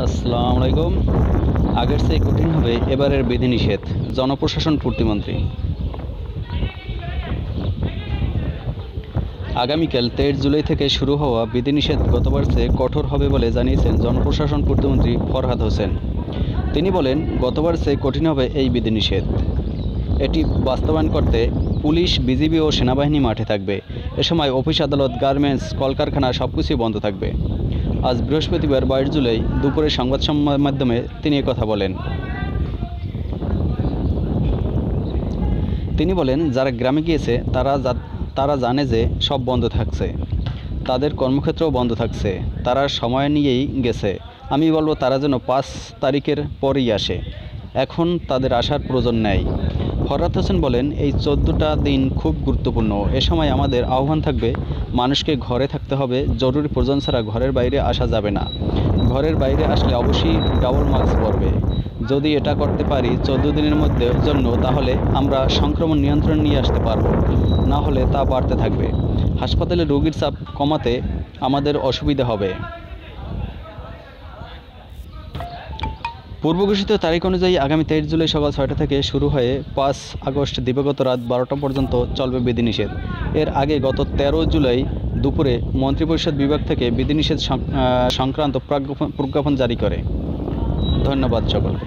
আসসালামু আলাইকুম। আগের চেয়ে কঠিন হবে এবারের বিধিনিষেধ, জনপ্রশাসন প্রতিমন্ত্রী। আগামীকাল 23 জুলাই থেকে শুরু হওয়া বিধিনিষেধ গতবার চেয়ে কঠোর হবে বলে জানিয়েছেন জনপ্রশাসন প্রতিমন্ত্রী ফরহাদ হোসেন। তিনি বলেন, গতবার চেয়ে কঠিন হবে এই বিধিনিষেধ। এটি বাস্তবায়ন করতে পুলিশ, বিজিবি ও সেনাবাহিনী মাঠে থাকবে। এ সময় অফিস, আদালত, গার্মেন্টস, কলকারখানা সবকিছুই বন্ধ থাকবে। আজ বৃহস্পতিবার 22 জুলাই দুপুরে সংবাদ মাধ্যমে তিনি কথা বলেন। তিনি বলেন, যারা গ্রামে গিয়েছে তারা জানে যে সব বন্ধ থাকছে, তাদের কর্মক্ষেত্রও বন্ধ থাকছে, তারা সময় নিয়েই গেছে। আমি বলবো তারা যেন 5 তারিখের পরেই আসে, এখন তাদের আসার প্রয়োজন নেই। ফরহাদ হোসেন বলেন, এই 14টা দিন খুব গুরুত্বপূর্ণ। এ সময় আমাদের আহ্বান থাকবে, মানুষকে ঘরে থাকতে হবে, জরুরি প্রয়োজন ছাড়া ঘরের বাইরে আসা যাবে না। ঘরের বাইরে আসলে অবশ্যই ডাবল মাস্ক পরবে। যদি এটা করতে পারি 14 দিনের জন্য, তাহলে আমরা সংক্রমণ নিয়ন্ত্রণ নিয়ে আসতে পারবো, না হলে তা বাড়তে থাকবে। হাসপাতালে রোগীর চাপ কমাতে আমাদের অসুবিধা হবে। পূর্ব ঘোষিত তারিখ অনুযায়ী আগামী 23 জুলাই সকাল 6টা থেকে শুরু হয়ে 5 আগস্ট দিবাগত রাত 12টা পর্যন্ত চলবে বিধিনিষেধ। এর আগে গত 13 জুলাই দুপুরে মন্ত্রিপরিষদ বিভাগ থেকে বিধিনিষেধ সংক্রান্ত প্রজ্ঞাপন জারি করে। ধন্যবাদ সকলকে।